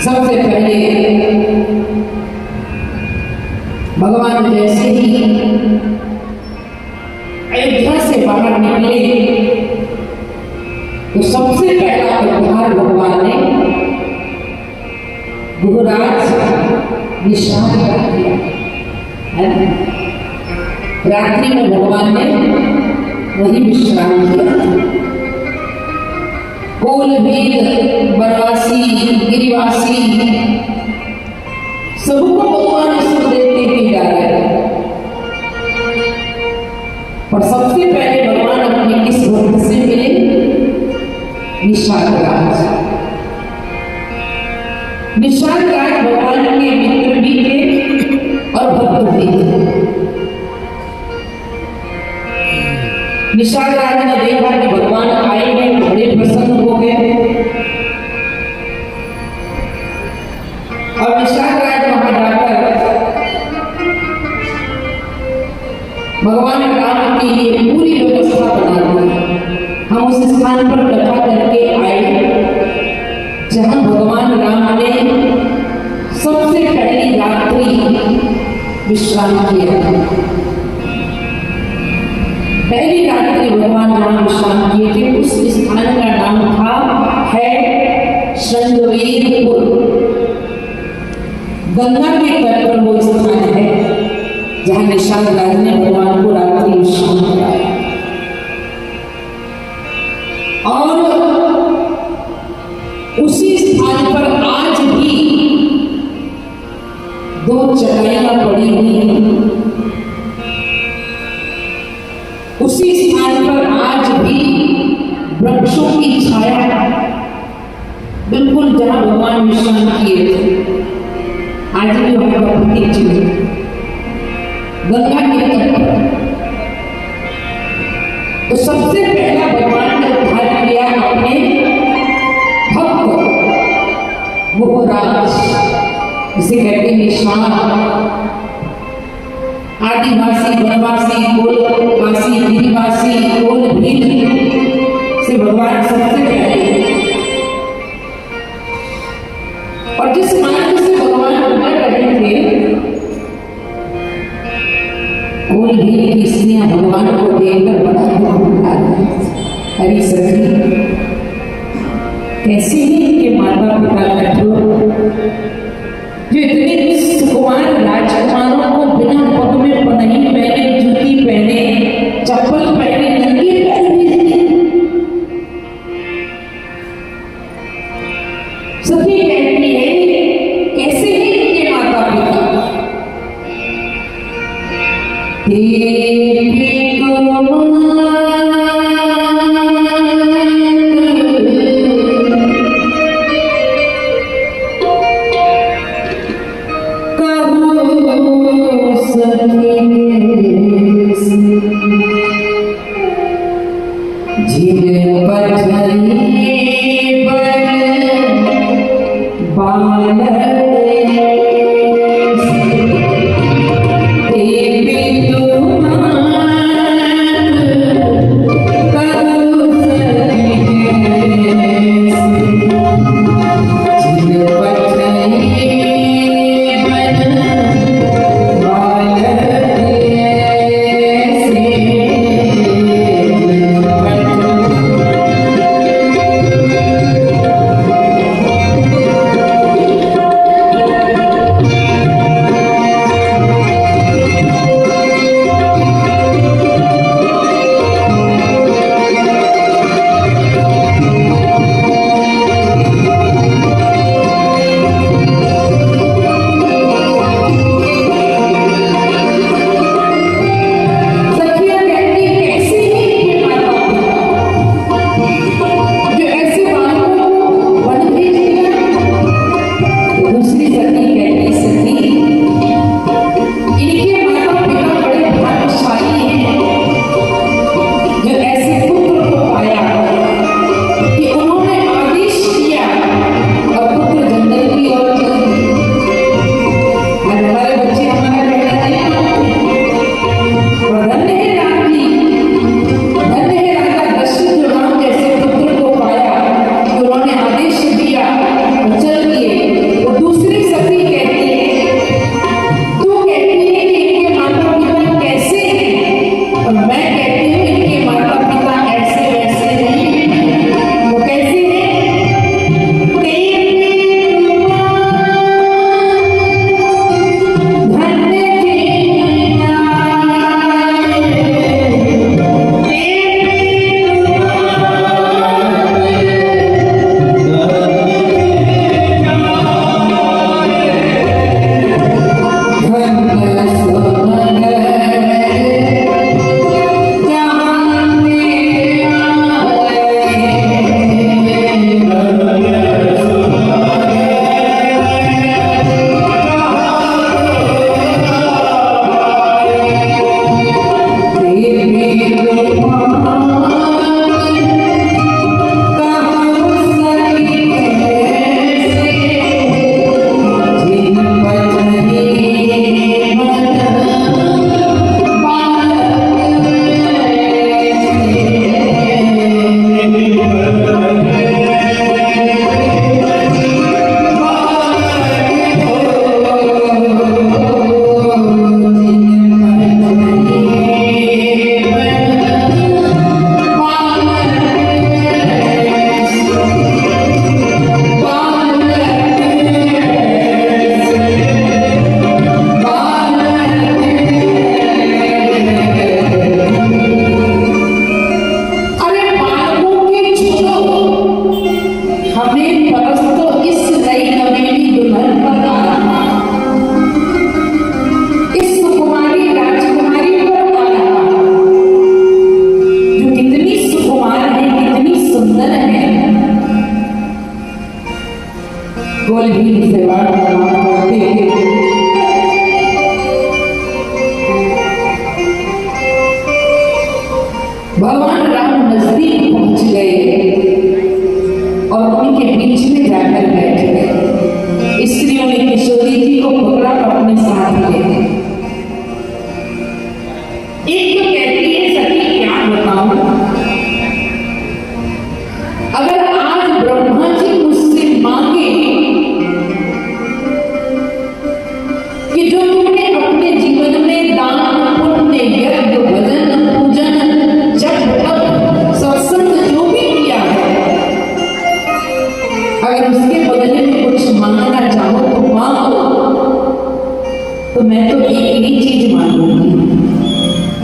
सबसे पहले भगवान जैसे ही अयोध्या से बाहर निकले तो सबसे पहला उपहार भगवान ने गुरुराज विश्राम का दिया है। रात्रि में भगवान ने वही विश्राम किया। कोल भील बनवासी गिरिवासी सबको भगवान सुख देते ही जा रहे हैं। और सबसे पहले भगवान अपने किस भक्त से मिले? निषाद राज। निषाद राज भगवान के मित्र भी थे और भक्त भी थे। निषाद राज ने देखा कि भगवान आए हैं, बड़े प्रसन्न हो गए और निषाद राज वहां जाकर भगवान राम की ये पूरी व्यवस्था बना दी। हम उस स्थान पर कथा करके आए जहां भगवान राम ने सबसे पहली रात्रि विश्राम किया। पहली रात्रि भगवान राम विश्राम किए थे। उस स्थान का नाम था है श्रृंगवीरपुर। गंगा के तट पर वो स्थान है जहां निषाद राज ने भगवान को रात्रि विश्राम कराया। और उसी स्थान पर आज भी दो चटाइयां पड़ी हुई हैं। उसी स्थान पर आज भी वृक्षों की छाया, बिल्कुल जहां भगवान विश्राम किए थे, आज भी वहां का प्रतीक चिन्ह गंगा के तट पर। तो सबसे पहला भगवान ने उद्धार किया अपने भक्त गुरुराज, जिसे कहते हैं निषाद। आदिवासी वनवासी गोलवासी गिरिवासी कोल भील से भगवान सबसे पहले। और जिस मार्ग से भगवान गुजर रहे थे, कोल भील की स्त्रियां भगवान को देखकर बड़ा दुख आ रही। हरी सखी, कैसे ही इनके माता पिता कठोर, जो इतने सुकुमार राजकुमारों को बिना पग में पनही पहने, जूती पहने, चप्पल पहने, नंगे पैर भेजते। सखी कहती है कैसे ही इनके माता पिता गोलभीम से वार्तालाप करते भगवान राम नजदीक पहुंच गए और उनके बीच में जाकर बैठ गए। स्त्रियों ने किशोरी जी को पकड़ा और अपने साथ ले गए। एक तो कहती है सखी क्या बताऊं, अगर आज ब्रह्मा जी मुझसे मांगे कि जो तुमने अपने जीवन में दान पुण्य यज्ञ भजन पूजन जप तप सत्संग जो भी किया है, अगर उसके बदले में कुछ मांगना चाहो तो मांगो, तो मैं तो एक ही चीज मांगूंगी।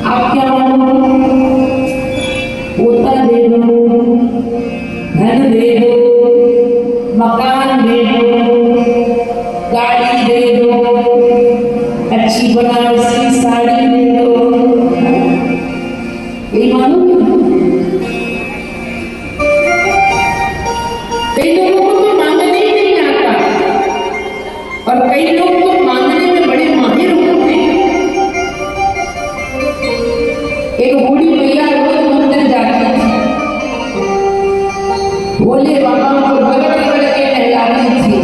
आप क्या मांगोगे? पोता दे दो, धन दे दो, मकान दे दो, गाड़ी दे दो, अच्छी बनारसी साड़ी दे दो, यही मांगोगे? कई लोगों को तो मांगने ही नहीं आता और कई लोग तो मांगने में बड़े माहिर होते हैं। एक बूढ़ी मैया रोज मंदिर जाती थी, भोले बाबा को रगड़ रगड़ के नहलाती थी,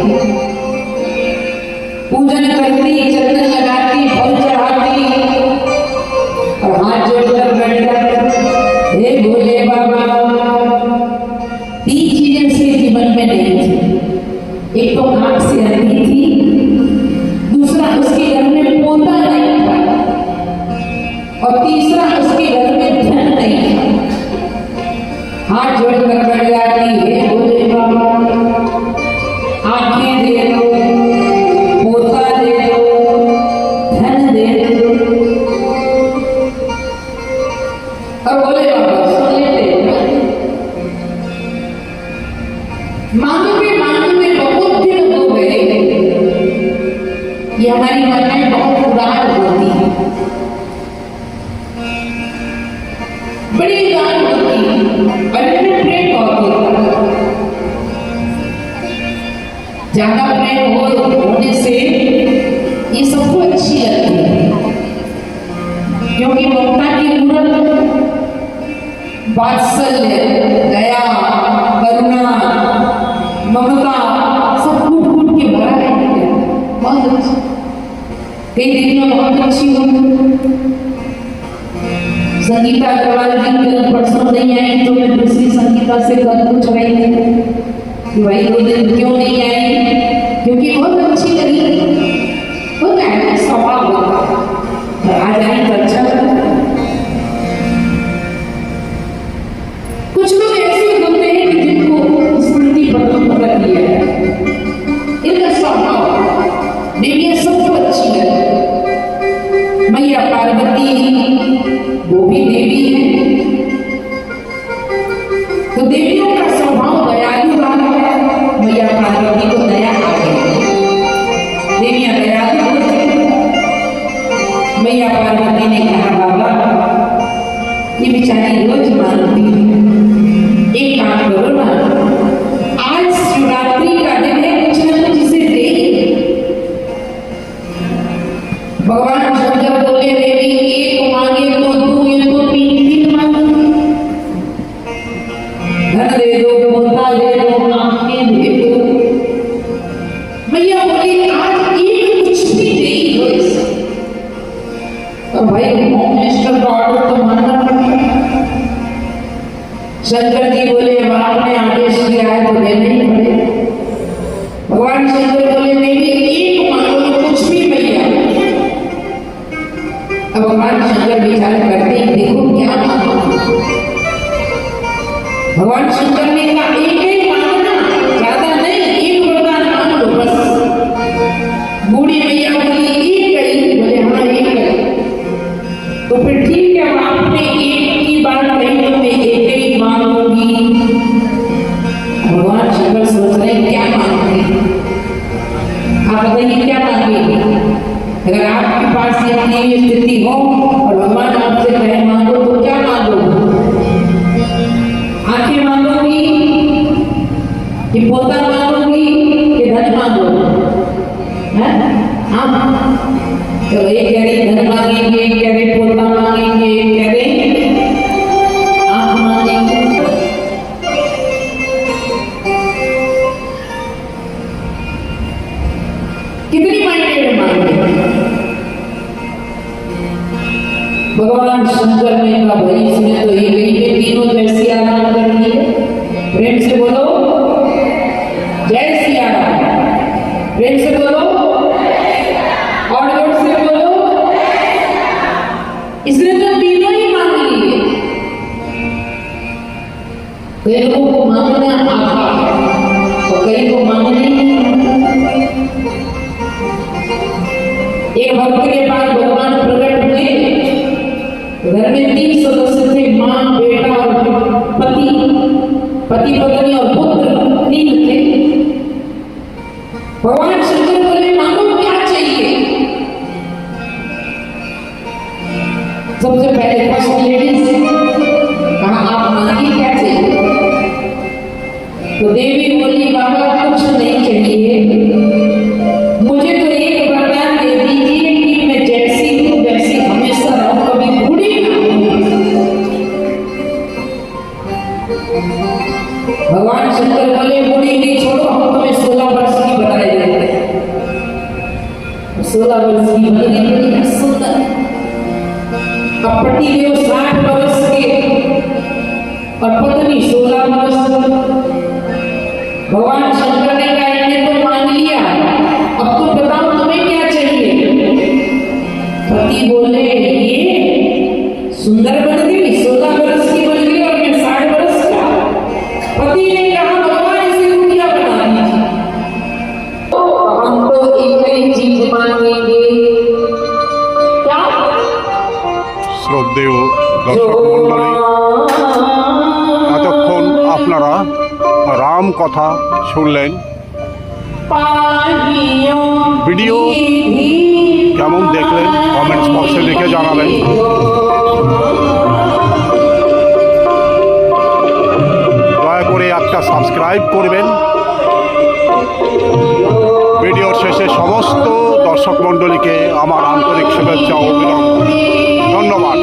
पूजन करती, चंदन लगाती, फल चढ़ाती और हाथ जोड़कर बैठ जाती, हे भोले बाबा। तीन चीजें उसके जीवन में नहीं थी। एक तो आंख से अंधी थी, दूसरा उसके घर में पोता नहीं था और तीसरा उसके घर में धन नहीं था। हाथ जोड़कर बैठ जाती, हे भोले बाबा आंखें दे दो, पोता दे दो, धन दे दो। और भोले बाबा सुन लेते। मांगते बहुत दिन हो गए। ये हमारी माताएं बहुत उदार होती है, बड़ी उदार होती है और इनमें प्रेम बहुत होता है। ज्यादा प्रेम होने से ये सबको अच्छी लगती है, क्योंकि ममता की मूर्त वात्सल्य, दया, करुणा, ममता सब कूट कूट के भरा है। बहुत अच्छी, कई दीदियां बहुत अच्छी होंगी। संगीता अग्रवाल जी कल परसों नहीं आई तो मैं दूसरी संगीता से कल पूछ रही थी कि भाई दो दिन क्यों नहीं आई, क्योंकि बहुत अच्छी लगी। होता है स्वभाव होता है, आज आई तो अच्छा लगता है। कुछ लोग ऐसे होते हैं कि जिनको स्मृति पकड़ लिया है, इनका स्वभाव नहीं, ये सबको अच्छी है। मैया पार्वती वो भी देवी है, तो देवियों का स्वभाव दयालु रहा है। मैया पार्वती को दया आ गई, देवियां दयालु होती। मैया पार्वती ने कहा बाबा ये बेचारी रोज मानती है, एक काम करो ना, आज शिवरात्रि का दिन है, कुछ न कुछ इसे दे। भगवान शंकर बोले देवी एक मांगे तो दो, ये तो तीन मांगे, धन दे दो, पोता दे दो, आंखें दे दो। मैया बोली आज एक कुछ भी नहीं हो इसे। तो भाई होम मिनिस्टर का ऑर्डर तो मानना पड़ेगा। शंकर जी बोले आपने आदेश दिया है तो देना ही पड़ेगा। भगवान शंकर बोले देवी एक मांगो, कुछ भी मैया। अब भगवान शंकर विचार करते हैं, देखो क्या मांगो। भगवान शंकर ने कहा एक ही मांगना, ज्यादा नहीं, एक वरदान मांग लो बस। बूढ़ी मैया बोली एक कही, बोले हाँ एक कही। तो फिर ठीक है, आपने एक की बात कही तो मैं एक ही मांगूंगी। भगवान शंकर सोच रहे क्या मांगेंगे, आप बताइए क्या मांगेंगे। अगर आपके पास ये स्थिति हो और भगवान आपसे कहे मांगो तो क्या मांगोगे? आंखें मांगोगी कि पोता मांगोगी कि धन मांगोगी? भगवान शंकर ने कहा भाई इसने तो ये कहीं पे तीनों जय सिया राम कर दिए। प्रेम से बोलो जय सिया राम। प्रेम से बोलो और जोर से बोलो। इसने तो तीनों ही मांग लिए। कई लोगों को मांगना आता और कई को मांगना ही नहीं। एक भक्त के पास भगवान प्रकट हुए। घर में 3 सदस्य थे, मां, बेटा और पति, पति पत्नी और पुत्र 3 थे। भगवान शंकर बोले मांगो क्या चाहिए। सबसे पहले फर्स्ट लेडीज कहा आप मांगिए क्या चाहिए। तो देवी बोली बाबा कुछ नहीं चाहिए, मुझे तो एक वरदान दे दीजिए कि मैं जैसी हूँ वैसी हमेशा रहूं, कभी बूढ़ी ना हूं। भगवान शंकर बोले बूढ़ी नहीं छोड़ो, हम तुम्हें 16 वर्ष की बनाए देते हैं। 16 वर्ष की बनी बड़ी सुंदर। अब पति देव 60 वर्ष के और पत्नी 16 वर्ष। भगवान शंकर ने कहा इन्हें तो मान लिया, अब तो बताओ तुम्हें क्या चाहिए। पति बोले ये सुंदर बन गई, 16 वर्ष की बन गई और मैं 60 वर्ष का। पति ने कहा भगवान इसे कुटिया बना दीजिए। तो हम तो एक ही चीज मांगेंगे। क्या? শ্রদ্ধেয় দর্শক মণ্ডলী, এতক্ষণ আপনারা রাম কথা শুনলেন। ভিডিও কেমন দেখলেন কমেন্টস বক্সে লিখে জানাবেন। দয়া করে একটা সাবস্ক্রাইব করবেন। ভিডিওর শেষে সমস্ত দর্শক মণ্ডলীকে আমার আন্তরিক শুভেচ্ছা ও অভিনন্দন। ধন্যবাদ।